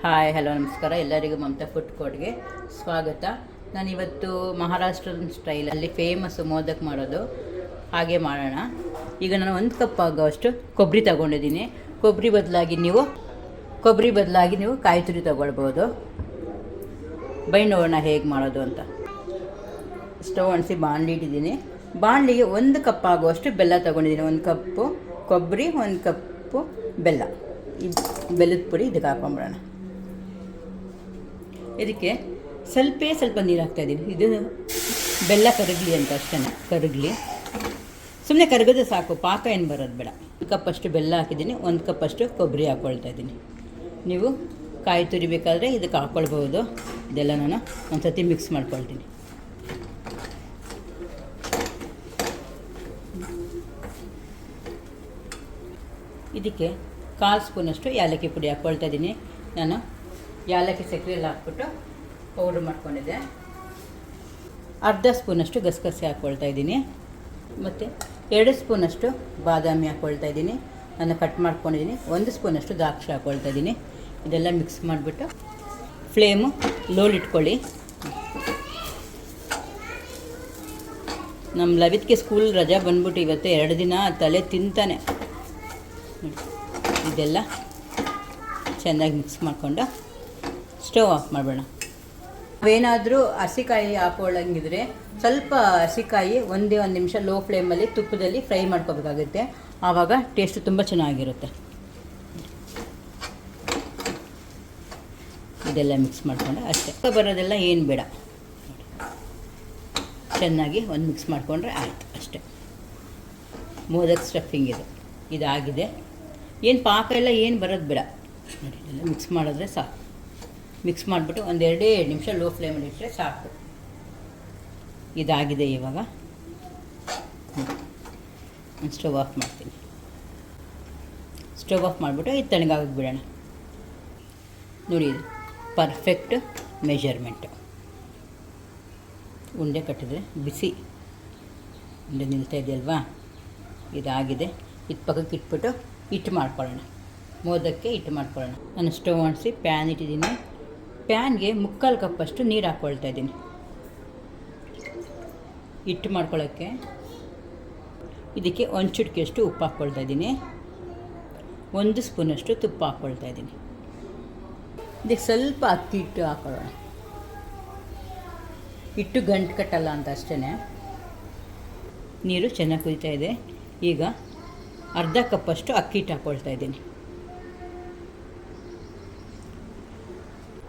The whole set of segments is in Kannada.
ಹಾಯ್ ಹಲೋ ನಮಸ್ಕಾರ ಎಲ್ಲರಿಗೂ ಮಮತಾ ಫುಡ್ ಕೋರ್ಟ್ಗೆ ಸ್ವಾಗತ. ನಾನಿವತ್ತು ಮಹಾರಾಷ್ಟ್ರನ್ ಸ್ಟೈಲಲ್ಲಿ ಫೇಮಸ್ ಮೋದಕ್ ಮಾಡೋದು ಹಾಗೆ ಮಾಡೋಣ. ಈಗ ನಾನು 1 ಕಪ್ ಆಗೋಷ್ಟು ಕೊಬ್ಬರಿ ತಗೊಂಡಿದ್ದೀನಿ. ಕೊಬ್ಬರಿ ಬದಲಾಗಿ ನೀವು ಕಾಯಿ ತುರಿ ತಗೊಳ್ಬೋದು. ನೋಡೋಣ ಹೇಗೆ ಮಾಡೋದು ಅಂತ. ಸ್ಟವ್ ಅಂಟಿಸಿ ಬಾಣಲಿ ಇಟ್ಟಿದ್ದೀನಿ. ಬಾಣಲಿಗೆ 1 ಕಪ್ ಆಗುವಷ್ಟು ಬೆಲ್ಲ ತಗೊಂಡಿದ್ದೀನಿ. 1 ಕಪ್ಪು ಕೊಬ್ಬರಿ, 1 ಕಪ್ಪು ಬೆಲ್ಲ. ಈ ಬೆಲ್ಲದ ಪುಡಿ ಇದಕ್ಕೆ ಹಾಕೊಂಬಿಡೋಣ. ಇದಕ್ಕೆ ಸ್ವಲ್ಪ ನೀರು ಹಾಕ್ತಾಯಿದ್ದೀನಿ. ಇದು ಬೆಲ್ಲ ಕರಗಲಿ ಅಂತ ಅಷ್ಟೇ, ಕರಗಲಿ. ಸುಮ್ಮನೆ ಕರಗೋದು ಸಾಕು, ಪಾಕ ಏನು ಬರೋದು ಬೇಡ. 1 ಕಪ್ಪಷ್ಟು ಬೆಲ್ಲ ಹಾಕಿದ್ದೀನಿ, 1 ಕಪ್ಪಷ್ಟು ಕೊಬ್ಬರಿ ಹಾಕ್ಕೊಳ್ತಾ ಇದ್ದೀನಿ. ನೀವು ಕಾಯಿ ತುರಿ ಬೇಕಾದರೆ ಇದಕ್ಕೆ ಹಾಕ್ಕೊಳ್ಬೋದು. ಇದೆಲ್ಲ ನಾನು ಒಂದು ಸತಿ ಮಿಕ್ಸ್ ಮಾಡ್ಕೊಳ್ತೀನಿ. ಇದಕ್ಕೆ 1/4 ಸ್ಪೂನಷ್ಟು ಏಲಕ್ಕಿ ಪುಡಿ ಹಾಕ್ಕೊಳ್ತಾ ಇದ್ದೀನಿ. ನಾನು ಏಲಕ್ಕಿ ಸಕ್ಕರೆ ಎಲ್ಲ ಹಾಕ್ಬಿಟ್ಟು ಪೌಡ್ರ್ ಮಾಡ್ಕೊಂಡಿದ್ದೆ. 1/2 ಸ್ಪೂನಷ್ಟು ಗಸಗಸೆ ಹಾಕ್ಕೊಳ್ತಾ ಇದ್ದೀನಿ. ಮತ್ತು 2 ಸ್ಪೂನಷ್ಟು ಬಾದಾಮಿ ಹಾಕ್ಕೊಳ್ತಾ ಇದ್ದೀನಿ. ನಾನು ಕಟ್ ಮಾಡ್ಕೊಂಡಿದ್ದೀನಿ. 1 ಸ್ಪೂನಷ್ಟು ದ್ರಾಕ್ಷಿ ಹಾಕ್ಕೊಳ್ತಾ ಇದ್ದೀನಿ. ಇದೆಲ್ಲ ಮಿಕ್ಸ್ ಮಾಡಿಬಿಟ್ಟು ಫ್ಲೇಮು ಲೋಲ್ ಇಟ್ಕೊಳ್ಳಿ. ನಮ್ಮ ಲವಿತ್ಗೆ ಸ್ಕೂಲ್ ರಜಾ ಬಂದ್ಬಿಟ್ಟು ಇವತ್ತು 2 ದಿನ ತಲೆ ತಿಂತಾನೆ. ಇದೆಲ್ಲ ಚೆನ್ನಾಗಿ ಮಿಕ್ಸ್ ಮಾಡಿಕೊಂಡು ಸ್ಟವ್ ಆಫ್ ಮಾಡಬೇಡ. ನಾವೇನಾದರೂ ಹಸಿಕಾಯಿ ಹಾಕೊಳ್ಳಂಗಿದ್ರೆ ಸ್ವಲ್ಪ ಹಸಿಕಾಯಿ 1 ನಿಮಿಷ ಲೋ ಫ್ಲೇಮಲ್ಲಿ ತುಪ್ಪದಲ್ಲಿ ಫ್ರೈ ಮಾಡ್ಕೋಬೇಕಾಗುತ್ತೆ. ಆವಾಗ ಟೇಸ್ಟ್ ತುಂಬ ಚೆನ್ನಾಗಿರುತ್ತೆ. ಇದೆಲ್ಲ ಮಿಕ್ಸ್ ಮಾಡಿಕೊಂಡು ಅಷ್ಟೇ, ಬರೋದೆಲ್ಲ ಏನು ಬೇಡ, ಚೆನ್ನಾಗಿ ಒಂದು ಮಿಕ್ಸ್ ಮಾಡಿಕೊಂಡ್ರೆ ಆಯಿತು ಅಷ್ಟೇ. ಮೋದಕ್ ಸ್ಟಫಿಂಗ್ ಇದಾಗಿದೆ. ಏನು ಪಾಕ ಎಲ್ಲ ಏನು ಬರೋದು ಬೇಡ. ನೋಡಿ, ಎಲ್ಲ ಮಿಕ್ಸ್ ಮಾಡಿದ್ರೆ ಸಾಕು. ಮಿಕ್ಸ್ ಮಾಡಿಬಿಟ್ಟು 1-2 ನಿಮಿಷ ಲೋ ಫ್ಲೇಮಲ್ಲಿ ಇಟ್ಟರೆ ಸಾಕು. ಇದಾಗಿದೆ. ಇವಾಗ ಸ್ಟವ್ ಆಫ್ ಮಾಡ್ತೀನಿ. ಸ್ಟವ್ ಆಫ್ ಮಾಡಿಬಿಟ್ಟು ಇದು ತಣ್ಣಗಾಗಕ್ಕೆ ಬಿಡೋಣ. ನೋಡಿ, ಇದು ಪರ್ಫೆಕ್ಟ್ ಮೆಜರ್ಮೆಂಟು. ಉಂಡೆ ಕಟ್ಟಿದ್ರೆ ಬಿಸಿ ಉಂಡೆ ನಿಲ್ತಾ ಇದೆಯಲ್ವಾ, ಇದಾಗಿದೆ. ಇದು ಪಕ್ಕಕ್ಕೆ ಇಟ್ಬಿಟ್ಟು ಹಿಟ್ಟು ಮಾಡ್ಕೊಳ್ಳೋಣ. ಮೋದಕ್ಕೆ ಹಿಟ್ಟು ಮಾಡ್ಕೊಳ್ಳೋಣ. ನಾನು ಸ್ಟವ್ ಅಂಟಿಸಿ ಪ್ಯಾನ್ ಇಟ್ಟಿದ್ದೀನಿ. ಪ್ಯಾನ್ಗೆ 3/4 ಕಪ್ಪಷ್ಟು ನೀರು ಹಾಕ್ಕೊಳ್ತಾ ಇದ್ದೀನಿ. ಹಿಟ್ಟು ಮಾಡ್ಕೊಳ್ಳೋಕ್ಕೆ ಇದಕ್ಕೆ 1 ಚಿಟಿಕೆಯಷ್ಟು ಉಪ್ಪು ಹಾಕ್ಕೊಳ್ತಾ ಇದ್ದೀನಿ. 1 ಸ್ಪೂನಷ್ಟು ತುಪ್ಪ ಹಾಕ್ಕೊಳ್ತಾ ಇದ್ದೀನಿ. ಇದಕ್ಕೆ ಸ್ವಲ್ಪ ಅಕ್ಕಿ ಹಿಟ್ಟು ಹಾಕ್ಕೊಳ್ಳೋಣ. ಹಿಟ್ಟು ಗಂಟು ಕಟ್ಟಲ್ಲ ಅಂತ ಅಷ್ಟೇ. ನೀರು ಚೆನ್ನಾಗಿ ಕುದೀತಾ ಇದೆ. ಈಗ 1/2 ಕಪ್ಪಷ್ಟು ಅಕ್ಕಿ ಹಿಟ್ಟು ಹಾಕ್ಕೊಳ್ತಾ ಇದ್ದೀನಿ.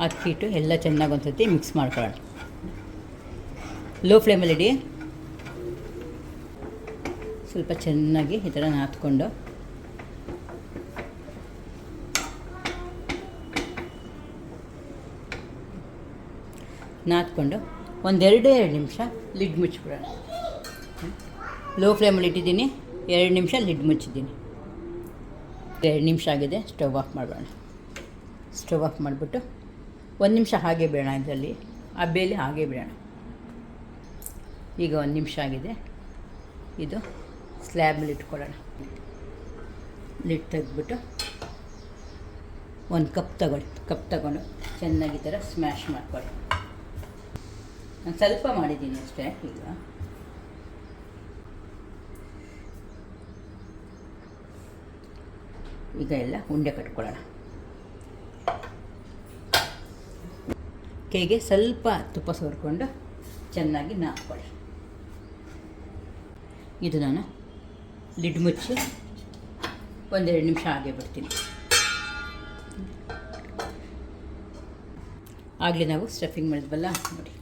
ಅಕ್ಕಿ ಹಿಟ್ಟು ಎಲ್ಲ ಚೆನ್ನಾಗಿ ಒಂದು ಸತಿ ಮಿಕ್ಸ್ ಮಾಡ್ಕೊಳ್ಳೋಣ. ಲೋ ಫ್ಲೇಮಲ್ಲಿ ಇಡಿ. ಸ್ವಲ್ಪ ಚೆನ್ನಾಗಿ ಈ ಥರ ನಾದ್ಕೊಂಡು ಒಂದು 2 ನಿಮಿಷ ಲಿಡ್ ಮುಚ್ಚಿಬಿಡೋಣ. ಲೋ ಫ್ಲೇಮಲ್ಲಿ ಇಟ್ಟಿದ್ದೀನಿ. 2 ನಿಮಿಷ ಲಿಡ್ ಮುಚ್ಚಿದ್ದೀನಿ. 2 ನಿಮಿಷ ಆಗಿದೆ. ಸ್ಟವ್ ಆಫ್ ಮಾಡೋಣ. ಸ್ಟವ್ ಆಫ್ ಮಾಡಿಬಿಟ್ಟು 1 ನಿಮಿಷ ಹಾಗೆ ಬಿಡೋಣ. ಇದರಲ್ಲಿ ಆ ಬೇಲಿ ಹಾಗೆ ಬಿಡೋಣ. ಈಗ 1 ನಿಮಿಷ ಆಗಿದೆ. ಇದು ಸ್ಲ್ಯಾಬಲ್ಲಿ ಇಟ್ಕೊಳ್ಳೋಣ. ಲಿಡ್ ತೆಗೆದ್ಬಿಟ್ಟು 1 ಕಪ್ ತಗೊಂಡು ಚೆನ್ನಾಗಿ ಈ ಥರ ಸ್ಮ್ಯಾಶ್ ಮಾಡ್ಕೊಳ್ಳಿ. ನಾನು ಸ್ವಲ್ಪ ಮಾಡಿದ್ದೀನಿ ಅಷ್ಟೇ. ಈಗ ಎಲ್ಲ ಉಂಡೆ ಕಟ್ಕೊಳ್ಳೋಣ. ಕೈಗೆ ಸ್ವಲ್ಪ ತುಪ್ಪ ಸವರ್ಕೊಂಡು ಚೆನ್ನಾಗಿ ನಾದ್ಕೊಳ್ಳಿ. ಇದು ನಾನು ಲಿಡ್ ಮುಚ್ಚಿ 1-2 ನಿಮಿಷ ಹಾಗೆ ಬಿಡ್ತೀನಿ. ಆಗಲೇ ನಾವು ಸ್ಟಫಿಂಗ್ ಮಾಡಿದ್ವಲ್ಲ, ನೋಡಿ,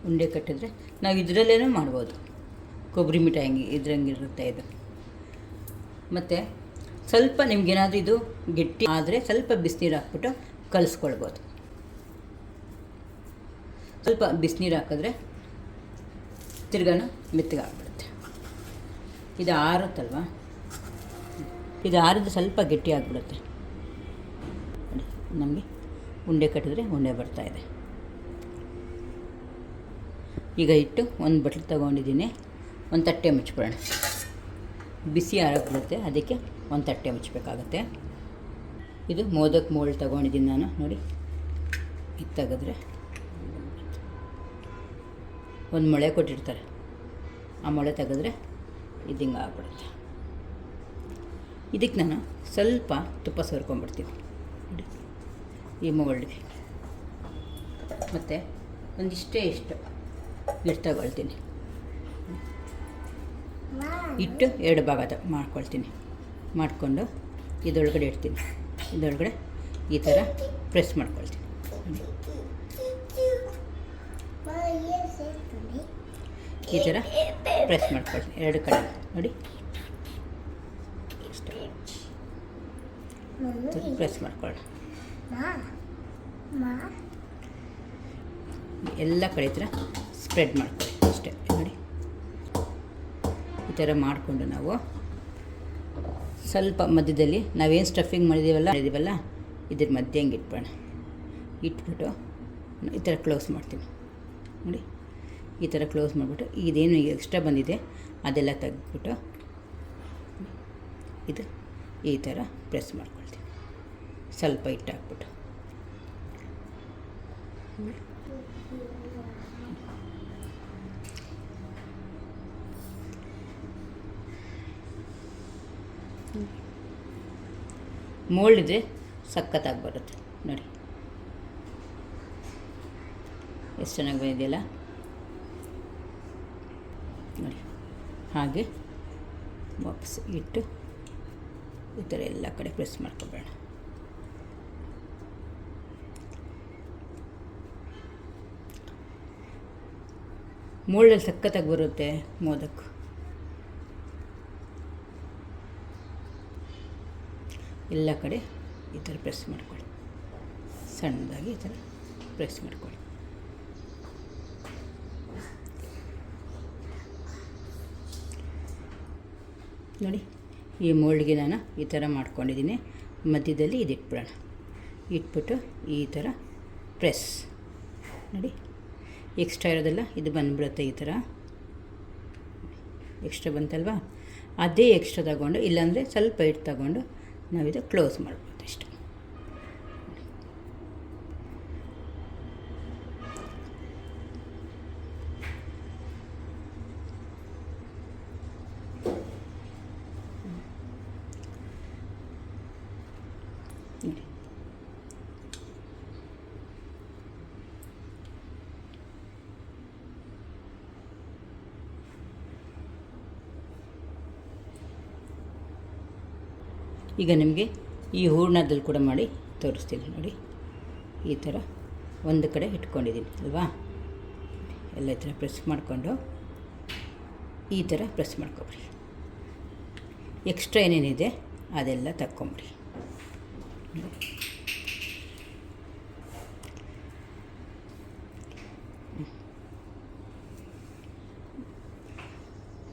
ಉಂಡೆ ಕಟ್ಟಿದ್ರೆ ನಾವು ಇದರಲ್ಲೇನೂ ಮಾಡ್ಬೋದು. ಕೊಬ್ಬರಿ ಮಿಠಾಯಿ ಇದ್ರಂಗಿರುತ್ತೆ ಇದು. ಮತ್ತು ಸ್ವಲ್ಪ ನಿಮಗೇನಾದರೂ ಇದು ಗಟ್ಟಿ ಆದರೆ ಸ್ವಲ್ಪ ಬಿಸಿನೀರು ಹಾಕ್ಬಿಟ್ಟು ಕಲಿಸ್ಕೊಳ್ಬೋದು. ಸ್ವಲ್ಪ ಬಿಸಿನೀರು ಹಾಕಿದ್ರೆ ತಿರ್ಗಾನು ಮೆತ್ತಗಾಗ್ಬಿಡುತ್ತೆ. ಇದು ಆರುತ್ತಲ್ವ, ಇದು ಆರಿದ್ರೆ ಸ್ವಲ್ಪ ಗಟ್ಟಿ ಆಗಿಬಿಡುತ್ತೆ. ನಮಗೆ ಉಂಡೆ ಕಟ್ಟಿದ್ರೆ ಉಂಡೆ ಬರ್ತಾಯಿದೆ. ಈಗ ಇಟ್ಟು ಒಂದು ಬಟ್ಲು ತೊಗೊಂಡಿದ್ದೀನಿ. ಒಂದು ತಟ್ಟೆ ಮುಚ್ಚಿಬಿಡೋಣ. ಬಿಸಿ ಆರೋಗ್ಬಿಡುತ್ತೆ, ಅದಕ್ಕೆ ಒಂದು ತಟ್ಟೆ ಮುಚ್ಚಬೇಕಾಗತ್ತೆ. ಇದು ಮೋದಕ್ ಮೋಲ್ಡ್ ತೊಗೊಂಡಿದ್ದೀನಿ ನಾನು. ನೋಡಿ, ಇದು ತೆಗೆದ್ರೆ ಒಂದು ಮೊಳೆ ಕೊಟ್ಟಿರ್ತಾರೆ, ಆ ಮೊಳೆ ತೆಗೆದ್ರೆ ಇದು ಹಿಂಗೆ ಆಗ್ಬಿಡುತ್ತೆ. ಇದಕ್ಕೆ ನಾನು ಸ್ವಲ್ಪ ತುಪ್ಪ ಸೇರ್ಕೊಂಡ್ಬಿಡ್ತೀನಿ ನೋಡಿ ಈ ಮೋಲ್ಡ್ಗೆ. ಮತ್ತು ಒಂದಿಷ್ಟೇ ಇಷ್ಟು ಹಿಟ್ಟು ತಗೊಳ್ತೀನಿ. ಹಿಟ್ಟು 2 ಭಾಗ ಮಾಡ್ಕೊಳ್ತೀನಿ. ಮಾಡಿಕೊಂಡು ಇದರೊಳಗಡೆ ಇಡ್ತೀನಿ. ಇದರೊಳಗಡೆ ಈ ಥರ ಪ್ರೆಸ್ ಮಾಡ್ಕೊಳ್ತೀನಿ. ಈ ಥರ ಪ್ರೆಸ್ ಮಾಡ್ಕೊಳ್ತೀನಿ 2 ಕಡೆ ನೋಡಿ. ಪ್ರೆಸ್ ಮಾಡ್ಕೊಳ್ಳಿ. ಎಲ್ಲ ಕಡೆ ಈ ಥರ ಸ್ಪ್ರೆಡ್ ಮಾಡ್ಕೊಳ್ಳಿ ಅಷ್ಟೇ ನೋಡಿ. ಈ ಥರ ಮಾಡಿಕೊಂಡು ನಾವು ಸ್ವಲ್ಪ ಮಧ್ಯದಲ್ಲಿ ನಾವೇನು ಸ್ಟಫಿಂಗ್ ಮಾಡಿದ್ದೀವಲ್ಲ ಇದ್ರ ಮಧ್ಯೆ ಹಂಗೆ ಇಟ್ಬಿಟ್ಟು ಈ ಥರ ಕ್ಲೋಸ್ ಮಾಡ್ತೀವಿ ನೋಡಿ. ಈ ಥರ ಕ್ಲೋಸ್ ಮಾಡಿಬಿಟ್ಟು ಇದೇನು ಎಕ್ಸ್ಟ್ರಾ ಬಂದಿದೆ ಅದೆಲ್ಲ ತೆಗೆದ್ಬಿಟ್ಟು ಇದು ಈ ಥರ ಪ್ರೆಸ್ ಮಾಡ್ಕೊಳ್ತೀವಿ. ಸ್ವಲ್ಪ ಹಿಟ್ಟು ಹಾಕ್ಬಿಟ್ಟು ಮೋಲ್ಡ್ ಇದ್ದರೆ ಸಖತ್ತಾಗಿ ಬರುತ್ತೆ ನೋಡಿ. ಎಷ್ಟು ಚೆನ್ನಾಗಿ ಬಂದಿದೆಯಲ್ಲ ನೋಡಿ. ಹಾಗೆ ವಾಪಸ್ ಇಟ್ಟು ಈ ಥರ ಎಲ್ಲ ಕಡೆ ಪ್ರೆಸ್ ಮಾಡ್ಕೊಬೇಡ. ಮೋಲ್ಡಲ್ಲಿ ಸಖತ್ತಾಗಿ ಬರುತ್ತೆ ಮೋದಕ್. ಎಲ್ಲ ಕಡೆ ಈ ಥರ ಪ್ರೆಸ್ ಮಾಡ್ಕೊಳ್ಳಿ, ಸಣ್ಣದಾಗಿ ಈ ಥರ ಪ್ರೆಸ್ ಮಾಡ್ಕೊಳ್ಳಿ. ನೋಡಿ, ಈ ಮೋಲ್ಡ್ಗೆ ನಾನು ಈ ಥರ ಮಾಡ್ಕೊಂಡಿದ್ದೀನಿ. ಮಧ್ಯದಲ್ಲಿ ಇದು ಇಟ್ಬಿಡೋಣ. ಇಟ್ಬಿಟ್ಟು ಈ ಥರ ಪ್ರೆಸ್ ನೋಡಿ. ಎಕ್ಸ್ಟ್ರಾ ಇರೋದೆಲ್ಲ ಇದು ಬಂದುಬಿಡುತ್ತೆ. ಈ ಥರ ಎಕ್ಸ್ಟ್ರಾ ಬಂತಲ್ವಾ, ಅದೇ ಎಕ್ಸ್ಟ್ರಾ ತಗೊಂಡು, ಇಲ್ಲಾಂದರೆ ಸ್ವಲ್ಪ ಹಿಟ್ಟು ತಗೊಂಡು ನಾವಿದು ಕ್ಲೋಸ್ ಮಾಡ್ಬೋದು ಇಷ್ಟು. ಈಗ ನಿಮಗೆ ಈ ಹೂರ್ಣದಲ್ಲಿ ಕೂಡ ಮಾಡಿ ತೋರಿಸ್ತೀನಿ ನೋಡಿ. ಈ ಥರ ಒಂದು ಕಡೆ ಇಟ್ಕೊಂಡಿದ್ದೀನಿ ಅಲ್ವಾ. ಎಲ್ಲ ಈ ಥರ ಪ್ರೆಸ್ ಮಾಡಿಕೊಂಡು ಈ ಥರ ಪ್ರೆಸ್ ಮಾಡ್ಕೊಬಿಡಿ. ಎಕ್ಸ್ಟ್ರಾ ಏನೇನಿದೆ ಅದೆಲ್ಲ ತಕ್ಕೊಂಬಿಡಿ.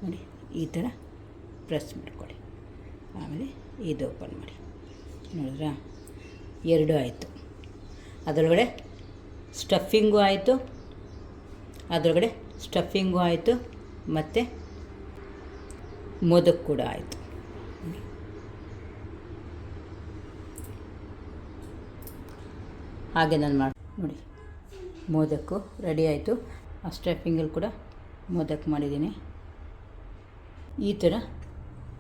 ನೋಡಿ, ಈ ಥರ ಪ್ರೆಸ್ ಮಾಡ್ಕೊಳ್ಳಿ. ಆಮೇಲೆ ಇದು ಓಪನ್ ಮಾಡಿ. ನೋಡಿದ್ರಾ, 2 ಆಯಿತು. ಅದರೊಳಗಡೆ ಸ್ಟಫಿಂಗು ಆಯಿತು, ಮತ್ತು ಮೋದಕ್ ಕೂಡ ಆಯಿತು. ಹಾಗೆ ನಾನು ನೋಡಿ, ಮೋದಕ್ಕು ರೆಡಿ ಆಯಿತು. ಆ ಸ್ಟಫಿಂಗಲ್ಲಿ ಕೂಡ ಮೋದಕ್ ಮಾಡಿದ್ದೀನಿ. ಈ ಥರ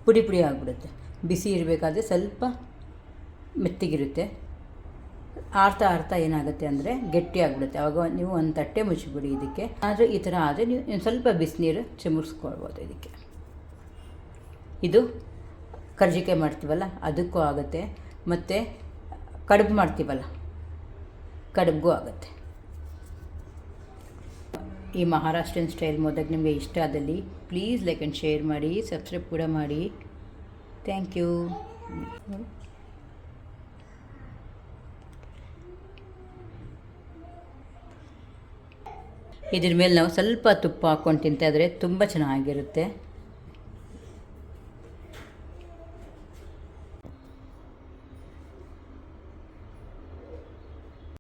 ಪುಡಿ ಪುಡಿ ಆಗಿಬಿಡುತ್ತೆ. ಬಿಸಿ ಇರಬೇಕಾದ್ರೆ ಸ್ವಲ್ಪ ಮೆತ್ತಗಿರುತ್ತೆ. ಆರ್ತಾ ಏನಾಗುತ್ತೆ ಅಂದರೆ ಗಟ್ಟಿ ಆಗಿಬಿಡುತ್ತೆ. ಆವಾಗ ನೀವು ಒಂದು ತಟ್ಟೆ ಮುಚ್ಚಿಬಿಡಿ ಇದಕ್ಕೆ. ಆದರೆ ಈ ಥರ ಆದರೆ ನೀವು ಸ್ವಲ್ಪ ಬಿಸಿನೀರು ಚಿಮುರಿಸ್ಕೊಳ್ಬೋದು ಇದಕ್ಕೆ. ಇದು ಕರ್ಜಿಕಾಯಿ ಮಾಡ್ತೀವಲ್ಲ ಅದಕ್ಕೂ ಆಗುತ್ತೆ, ಮತ್ತು ಕಡುಬು ಮಾಡ್ತೀವಲ್ಲ ಕಡುಬಿಗೂ ಆಗುತ್ತೆ. ಈ ಮಹಾರಾಷ್ಟ್ರನ್ ಸ್ಟೈಲ್ ಮೋದಕ್ ನಿಮಗೆ ಇಷ್ಟ ಆದಲ್ಲಿ ಪ್ಲೀಸ್ ಲೈಕ್ ಆ್ಯಂಡ್ ಶೇರ್ ಮಾಡಿ, ಸಬ್ಸ್ಕ್ರೈಬ್ ಕೂಡ ಮಾಡಿ. Thank you. ಇದ್ರ ಮೇಲೆ ನಾವು ಸ್ವಲ್ಪ ತುಪ್ಪ ಹಾಕ್ಕೊಂಡು ತಿಂತಾಯಿದ್ರೆ ತುಂಬ ಚೆನ್ನಾಗಿರುತ್ತೆ.